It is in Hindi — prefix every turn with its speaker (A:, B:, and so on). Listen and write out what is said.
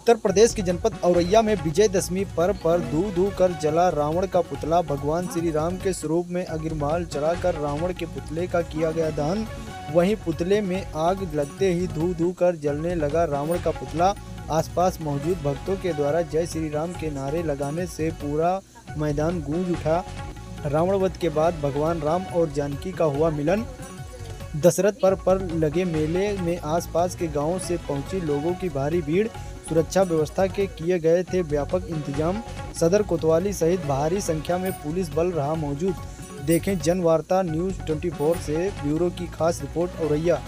A: उत्तर प्रदेश के जनपद औरैया में विजयदशमी पर्व पर धू धू कर जला रावण का पुतला। भगवान श्री राम के स्वरूप में अग्निमाल चढ़ाकर रावण के पुतले का किया गया दहन। वहीं पुतले में आग लगते ही धू धू कर जलने लगा रावण का पुतला। आसपास मौजूद भक्तों के द्वारा जय श्री राम के नारे लगाने से पूरा मैदान गूंज उठा। रावण वध के बाद भगवान राम और जानकी का हुआ मिलन। दशरथ पर्व पर लगे मेले में आसपास के गांवों से पहुंची लोगों की भारी भीड़। सुरक्षा व्यवस्था के किए गए थे व्यापक इंतजाम। सदर कोतवाली सहित भारी संख्या में पुलिस बल रहा मौजूद। देखें जनवार्ता न्यूज़ 24 से ब्यूरो की खास रिपोर्ट औरैया।